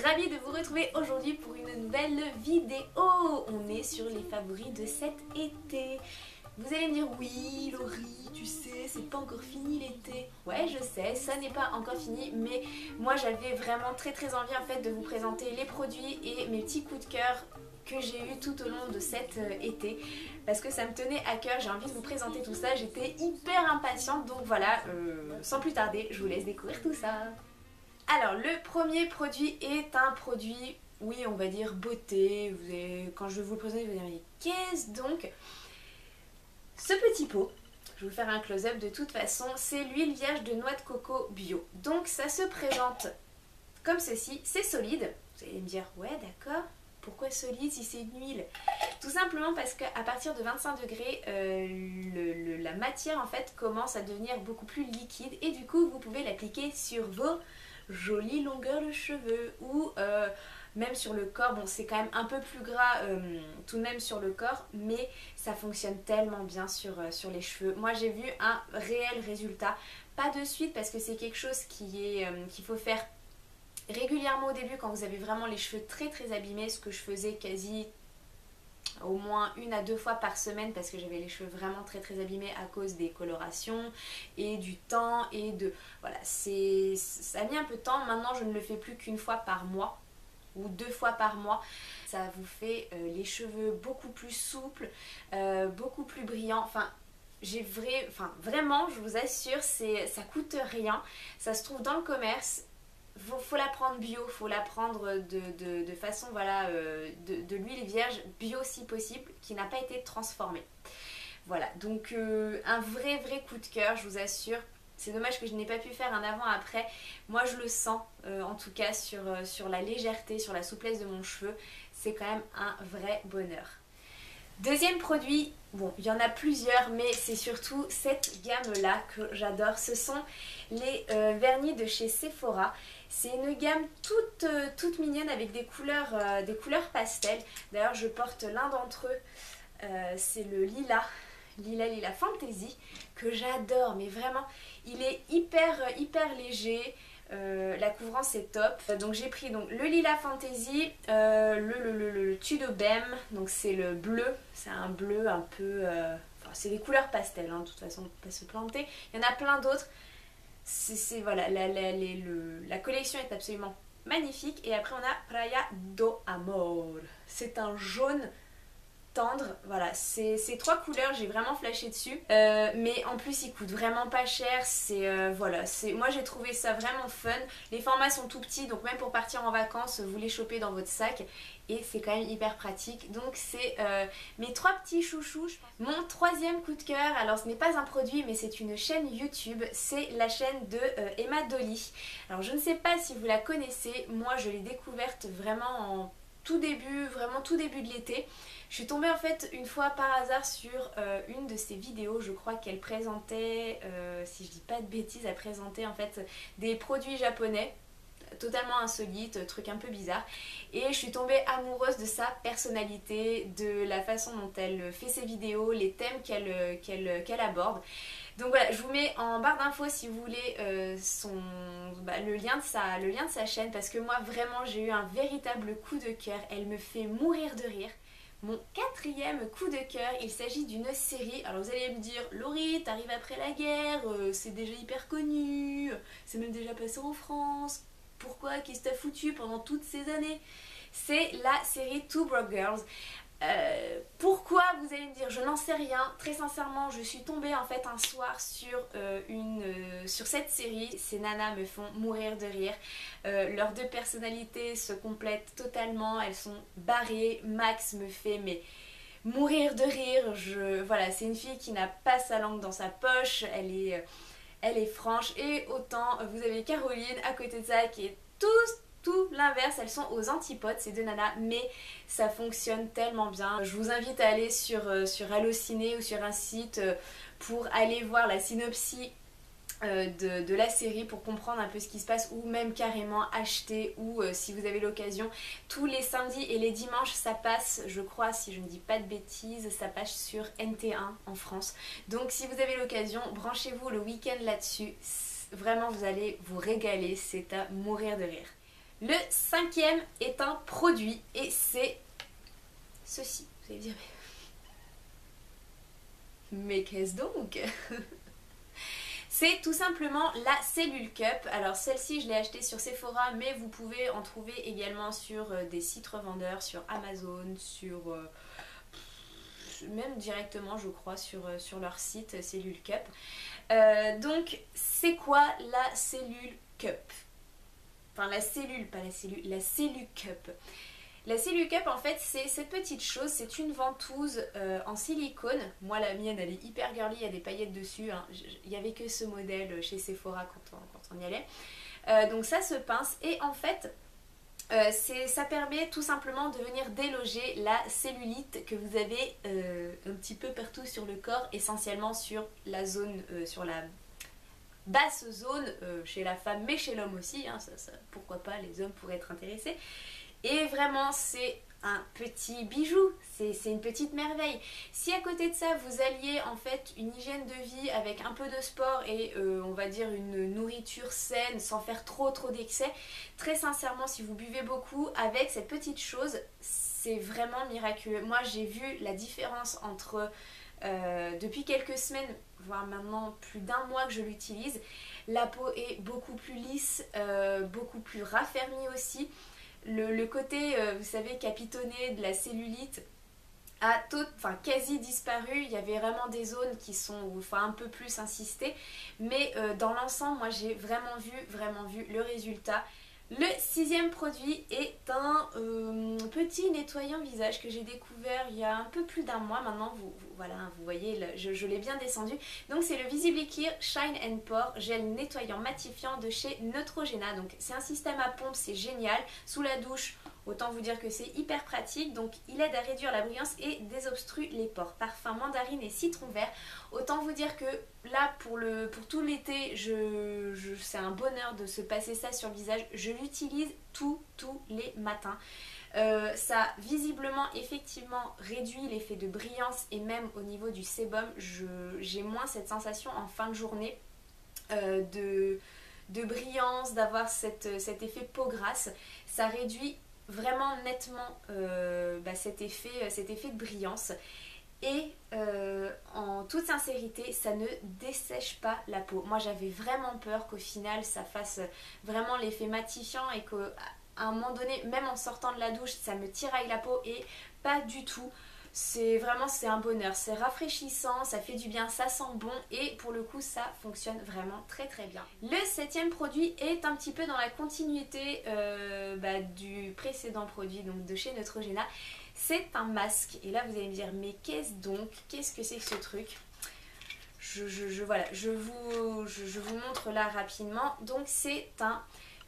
ravie de vous retrouver aujourd'hui pour une nouvelle vidéo. On est sur les favoris de cet été. Vous allez me dire oui Laurie, tu sais, c'est pas encore fini l'été. Ouais, je sais, ça n'est pas encore fini, mais moi j'avais vraiment très envie en fait de vous présenter les produits et mes petits coups de cœur que j'ai eu tout au long de cet été parce que ça me tenait à cœur, j'ai envie de vous présenter tout ça, j'étais hyper impatiente, donc voilà, sans plus tarder, je vous laisse découvrir tout ça. Alors le premier produit est un produit, oui on va dire beauté, quand je vais vous le présenter vous allez me dire qu'est-ce donc? Ce petit pot, je vais vous faire un close-up de toute façon, c'est l'huile vierge de noix de coco bio. Donc ça se présente comme ceci, c'est solide. Vous allez me dire, ouais d'accord, pourquoi solide si c'est une huile? Tout simplement parce qu'à partir de 25 degrés, la matière en fait commence à devenir beaucoup plus liquide et du coup vous pouvez l'appliquer sur vos jolies longueurs de cheveux ou même sur le corps. Bon, c'est quand même un peu plus gras tout de même sur le corps, mais ça fonctionne tellement bien sur les cheveux. Moi j'ai vu un réel résultat, pas de suite parce que c'est quelque chose qu'il faut faire régulièrement au début quand vous avez vraiment les cheveux très abîmés, ce que je faisais quasi au moins 1 à 2 fois par semaine parce que j'avais les cheveux vraiment très abîmés à cause des colorations et du temps et de... Voilà, ça a mis un peu de temps. Maintenant je ne le fais plus qu'une fois par mois ou 2 fois par mois. Ça vous fait les cheveux beaucoup plus souples, beaucoup plus brillants. Enfin, vraiment, je vous assure, ça coûte rien. Ça se trouve dans le commerce. Faut la prendre bio, faut la prendre de façon, voilà, de l'huile vierge bio si possible, qui n'a pas été transformée. Voilà, donc un vrai coup de cœur, je vous assure. C'est dommage que je n'ai pas pu faire un avant-après. Moi je le sens en tout cas sur la légèreté, sur la souplesse de mon cheveu. C'est quand même un vrai bonheur. Deuxième produit, bon il y en a plusieurs mais c'est surtout cette gamme là que j'adore. Ce sont les vernis de chez Sephora. C'est une gamme toute mignonne avec des couleurs pastel. D'ailleurs je porte l'un d'entre eux, c'est le lilas Fantasy que j'adore, mais vraiment il est hyper léger. La couvrance est top, donc j'ai pris donc le Lilas Fantasy, le Tudobem, donc c'est le bleu, c'est un bleu un peu, enfin c'est des couleurs pastel, hein, de toute façon pas se planter, il y en a plein d'autres, voilà, la collection est absolument magnifique. Et après on a Praia do Amor, c'est un jaune tendre, voilà, ces 3 couleurs j'ai vraiment flashé dessus, mais en plus il coûte vraiment pas cher, voilà, moi j'ai trouvé ça vraiment fun. Les formats sont tout petits, donc même pour partir en vacances vous les chopez dans votre sac et c'est quand même hyper pratique. Donc c'est mes 3 petits chouchous. Mon 3e coup de cœur, alors ce n'est pas un produit mais c'est une chaîne YouTube, c'est la chaîne de Emma Dolly. Alors je ne sais pas si vous la connaissez, moi je l'ai découverte vraiment en vraiment tout début de l'été. Je suis tombée en fait une fois par hasard sur une de ses vidéos, je crois qu'elle présentait, si je dis pas de bêtises, elle présentait en fait des produits japonais totalement insolites, trucs un peu bizarres, et je suis tombée amoureuse de sa personnalité, de la façon dont elle fait ses vidéos, les thèmes qu'elle aborde. Donc voilà, je vous mets en barre d'infos si vous voulez le lien de sa chaîne, parce que moi vraiment j'ai eu un véritable coup de cœur, elle me fait mourir de rire. Mon 4e coup de cœur, il s'agit d'une série. Alors vous allez me dire, Laurie, t'arrives après la guerre, c'est déjà hyper connu, c'est même déjà passé en France, pourquoi, qu'est-ce que t'as foutu pendant toutes ces années? C'est la série Two Broke Girls. Pourquoi, vous allez me dire, je n'en sais rien. Très sincèrement, je suis tombée en fait un soir sur cette série. Ces nanas me font mourir de rire. Leurs 2 personnalités se complètent totalement. Elles sont barrées. Max me fait mourir de rire. Voilà, c'est une fille qui n'a pas sa langue dans sa poche. Elle est franche. Et autant, vous avez Caroline à côté de ça qui est tout l'inverse, elles sont aux antipodes ces 2 nanas, mais ça fonctionne tellement bien. Je vous invite à aller sur Allociné ou sur un site pour aller voir la synopsis de la série pour comprendre un peu ce qui se passe, ou même carrément acheter, ou si vous avez l'occasion, tous les samedis et les dimanches ça passe, je crois, si je ne dis pas de bêtises, ça passe sur NT1 en France. Donc si vous avez l'occasion, branchez-vous le week-end là-dessus, vraiment vous allez vous régaler, c'est à mourir de rire. Le cinquième est un produit et c'est ceci. Vous allez dire mais qu'est-ce donc? C'est tout simplement la Cellule Cup. Alors celle-ci je l'ai achetée sur Sephora, mais vous pouvez en trouver également sur des sites revendeurs, sur Amazon, sur même directement je crois sur leur site Cellule Cup. Donc c'est quoi la Cellule Cup? Enfin la cellule, pas la cellule, la Cellule Cup. La Cellule Cup en fait c'est cette petite chose, c'est une ventouse en silicone. Moi la mienne elle est hyper girly, il y a des paillettes dessus, hein. Il n'y avait que ce modèle chez Sephora quand on y allait. Donc ça se pince et en fait ça permet tout simplement de venir déloger la cellulite que vous avez un petit peu partout sur le corps, essentiellement sur la zone, sur la basse zone chez la femme mais chez l'homme aussi, hein, pourquoi pas, les hommes pourraient être intéressés. Et vraiment c'est un petit bijou, c'est une petite merveille. Si à côté de ça vous alliez en fait une hygiène de vie avec un peu de sport et on va dire une nourriture saine sans faire trop d'excès, très sincèrement si vous buvez beaucoup, avec cette petite chose c'est vraiment miraculeux. Moi j'ai vu la différence entre depuis quelques semaines, voire maintenant plus d'un mois que je l'utilise. La peau est beaucoup plus lisse, beaucoup plus raffermie aussi. Le côté, vous savez, capitonné de la cellulite a quasi disparu. Il y avait vraiment des zones qui sont un peu plus insistées. Mais dans l'ensemble, moi j'ai vraiment vu le résultat. Le sixième produit est un petit nettoyant visage que j'ai découvert il y a un peu plus d'un mois maintenant. Voilà, vous voyez, je l'ai bien descendu. Donc c'est le Visibly Clear Shine and Pore gel nettoyant matifiant de chez Neutrogena. Donc c'est un système à pompe, c'est génial. Sous la douche, autant vous dire que c'est hyper pratique. Donc il aide à réduire la brillance et désobstrue les pores. Parfum mandarine et citron vert. Autant vous dire que là pour tout l'été, c'est un bonheur de se passer ça sur le visage. Je l'utilise tous les matins. Ça visiblement effectivement réduit l'effet de brillance et même au niveau du sébum, j'ai moins cette sensation en fin de journée de brillance, d'avoir cet effet peau grasse. Ça réduit vraiment nettement cet effet de brillance. Et en toute sincérité, ça ne dessèche pas la peau. Moi j'avais vraiment peur qu'au final ça fasse vraiment l'effet matifiant et qu'à un moment donné, même en sortant de la douche, ça me tiraille la peau, et pas du tout. C'est un bonheur, c'est rafraîchissant, ça fait du bien, ça sent bon et pour le coup ça fonctionne vraiment très bien. Le septième produit est un petit peu dans la continuité du précédent produit, donc de chez Neutrogena. C'est un masque et là vous allez me dire mais qu'est-ce donc? Qu'est-ce que c'est que ce truc? Voilà, je vous montre là rapidement. Donc c'est un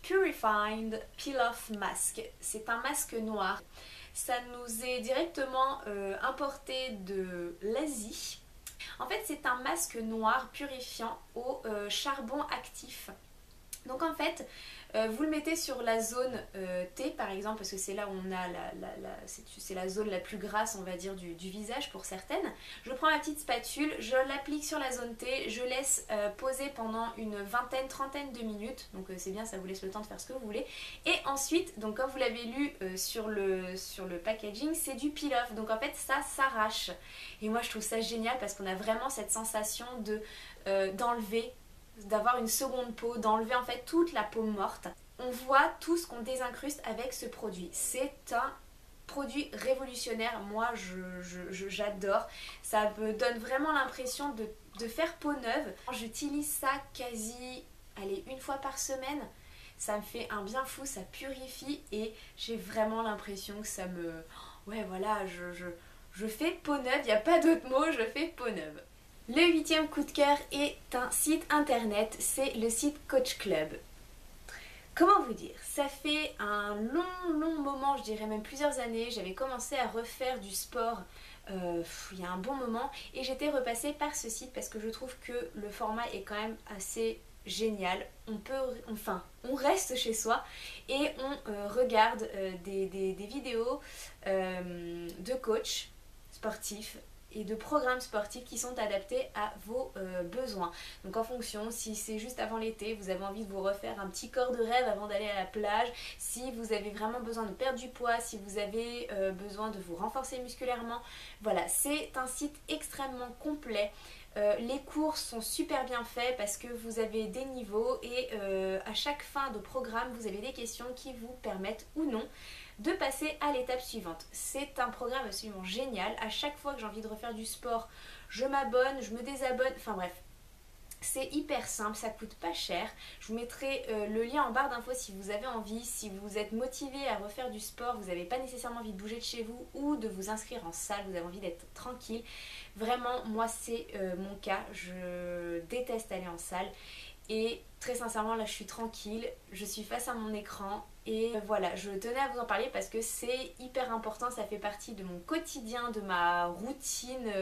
Purified Peel-Off Mask. C'est un masque noir. Ça nous est directement importé de l'Asie. En fait c'est un masque noir purifiant au charbon actif. Donc en fait vous le mettez sur la zone T par exemple, parce que c'est là où on a c'est la zone la plus grasse on va dire du visage pour certaines. Je prends ma petite spatule, je l'applique sur la zone T, je laisse poser pendant une trentaine de minutes, donc c'est bien, ça vous laisse le temps de faire ce que vous voulez. Et ensuite, donc comme vous l'avez lu sur le packaging, c'est du peel-off, donc en fait ça s'arrache. Et moi je trouve ça génial parce qu'on a vraiment cette sensation d'enlever, d'avoir une seconde peau, d'enlever en fait toute la peau morte. On voit tout ce qu'on désincruste avec ce produit. C'est un produit révolutionnaire, moi j'adore. Ça me donne vraiment l'impression de faire peau neuve. J'utilise ça quasi, allez, une fois par semaine. Ça me fait un bien fou, ça purifie et j'ai vraiment l'impression que ça me... Ouais voilà, je fais peau neuve, il n'y a pas d'autre mot, je fais peau neuve. Le huitième coup de cœur est un site internet, c'est le site Coach Club. Comment vous dire? Ça fait un long moment, je dirais même plusieurs années, j'avais commencé à refaire du sport il y a un bon moment et j'étais repassée par ce site parce que je trouve que le format est quand même assez génial. On reste chez soi et on regarde des vidéos de coachs sportifs et de programmes sportifs qui sont adaptés à vos besoins. Donc en fonction, si c'est juste avant l'été, vous avez envie de vous refaire un petit corps de rêve avant d'aller à la plage, si vous avez vraiment besoin de perdre du poids, si vous avez besoin de vous renforcer musculairement, voilà, c'est un site extrêmement complet. Les cours sont super bien faits parce que vous avez des niveaux et à chaque fin de programme, vous avez des questions qui vous permettent ou non de passer à l'étape suivante. C'est un programme absolument génial. À chaque fois que j'ai envie de refaire du sport, je m'abonne, je me désabonne, enfin bref. C'est hyper simple, ça coûte pas cher. Je vous mettrai le lien en barre d'infos si vous avez envie. Si vous êtes motivé à refaire du sport, vous n'avez pas nécessairement envie de bouger de chez vous ou de vous inscrire en salle, vous avez envie d'être tranquille. Vraiment, moi c'est mon cas. Je déteste aller en salle. Et très sincèrement, là je suis tranquille, je suis face à mon écran. Et voilà, je tenais à vous en parler parce que c'est hyper important, ça fait partie de mon quotidien, de ma routine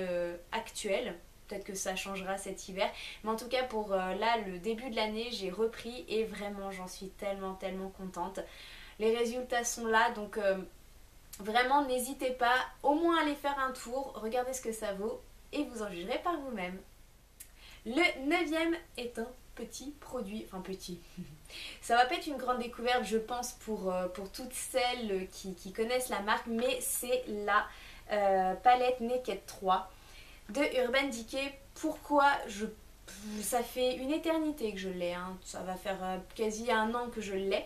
actuelle. Peut-être que ça changera cet hiver. Mais en tout cas, pour là, le début de l'année, j'ai repris et vraiment, j'en suis tellement contente. Les résultats sont là, donc vraiment, n'hésitez pas au moins à aller faire un tour, regardez ce que ça vaut et vous en jugerez par vous-même. Le 9e est un petit produit, enfin petit. Ça va pas être une grande découverte, je pense, pour toutes celles qui connaissent la marque, mais c'est la palette Naked 3 de Urban Decay. Pourquoi ça fait une éternité que je l'ai, hein. Ça va faire quasi un an que je l'ai.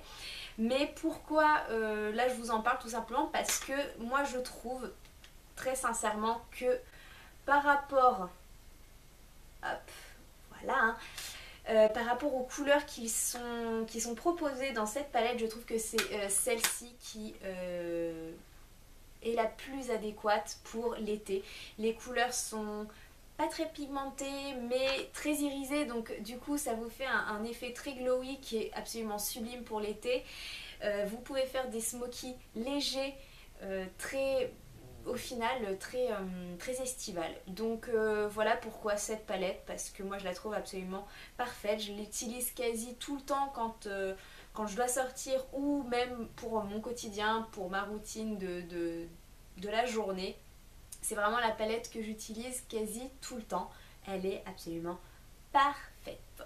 Mais pourquoi là je vous en parle? Tout simplement parce que moi je trouve très sincèrement que par rapport, hop, voilà, hein, par rapport aux couleurs qui sont proposées dans cette palette, je trouve que c'est celle-ci qui est la plus adéquate pour l'été. Les couleurs sont pas très pigmentées mais très irisées, donc du coup ça vous fait un effet très glowy qui est absolument sublime pour l'été. Vous pouvez faire des smokies légers, au final très estival. Donc voilà pourquoi cette palette, parce que moi je la trouve absolument parfaite. Je l'utilise quasi tout le temps quand je dois sortir ou même pour mon quotidien, pour ma routine de la journée. C'est vraiment la palette que j'utilise quasi tout le temps. Elle est absolument parfaite.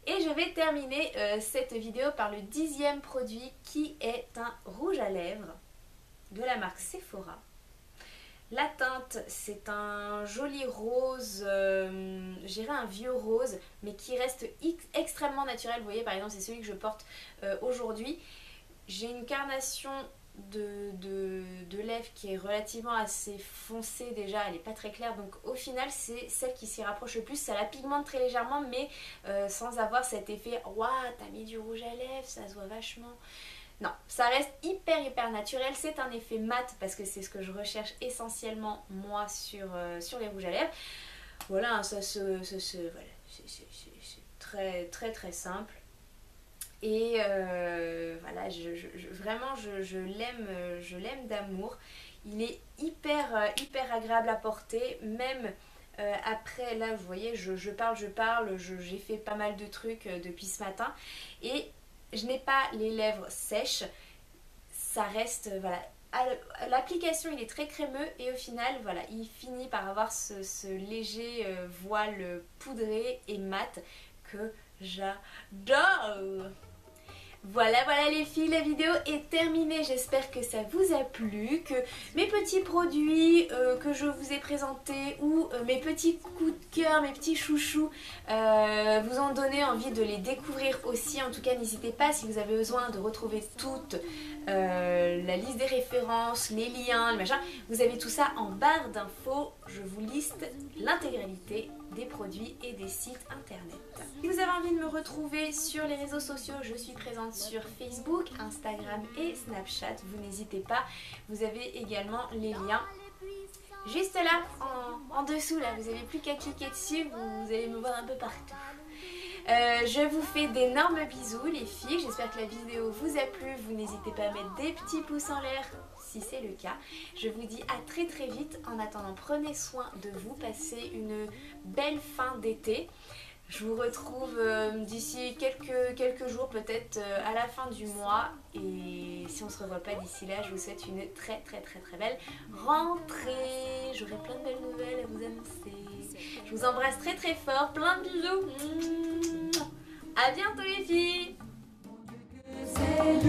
Et je vais terminer cette vidéo par le 10e produit qui est un rouge à lèvres de la marque Sephora. La teinte, c'est un joli rose, je dirais un vieux rose, mais qui reste extrêmement naturel. Vous voyez, par exemple, c'est celui que je porte aujourd'hui. J'ai une carnation de lèvres qui est relativement assez foncée déjà, elle n'est pas très claire, donc au final c'est celle qui s'y rapproche le plus. Ça la pigmente très légèrement, mais sans avoir cet effet « Waouh, t'as mis du rouge à lèvres, ça se voit vachement ». Non, ça reste hyper naturel. C'est un effet mat parce que c'est ce que je recherche essentiellement moi sur les rouges à lèvres. Voilà, voilà, c'est très simple. Et voilà, vraiment je l'aime d'amour. Il est hyper agréable à porter, même après, là vous voyez, je parle, j'ai fait pas mal de trucs depuis ce matin et je n'ai pas les lèvres sèches. Ça reste, voilà, l'application il est très crémeux et au final voilà, il finit par avoir ce léger voile poudré et mat que j'adore. Voilà les filles, la vidéo est terminée, j'espère que ça vous a plu, que mes petits produits que je vous ai présentés ou mes petits coups de cœur, mes petits chouchous vous ont donné envie de les découvrir aussi. En tout cas, n'hésitez pas si vous avez besoin de retrouver toute la liste des références, les liens, les machins, vous avez tout ça en barre d'infos. Je vous liste l'intégralité des produits et des sites internet. Si vous avez envie de me retrouver sur les réseaux sociaux, je suis présente sur Facebook, Instagram et Snapchat. Vous n'hésitez pas, vous avez également les liens juste là en dessous. Là, vous n'avez plus qu'à cliquer dessus, vous allez me voir un peu partout. Je vous fais d'énormes bisous les filles, j'espère que la vidéo vous a plu. Vous n'hésitez pas à mettre des petits pouces en l'air si c'est le cas. Je vous dis à très vite. En attendant, prenez soin de vous, passez une belle fin d'été. Je vous retrouve d'ici quelques jours, peut-être à la fin du mois. Et si on se revoit pas d'ici là, je vous souhaite une très belle rentrée. J'aurai plein de belles nouvelles à vous annoncer. Je vous embrasse très fort, plein de bisous. À bientôt les filles.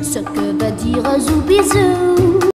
Ce que va dire Zoubizou.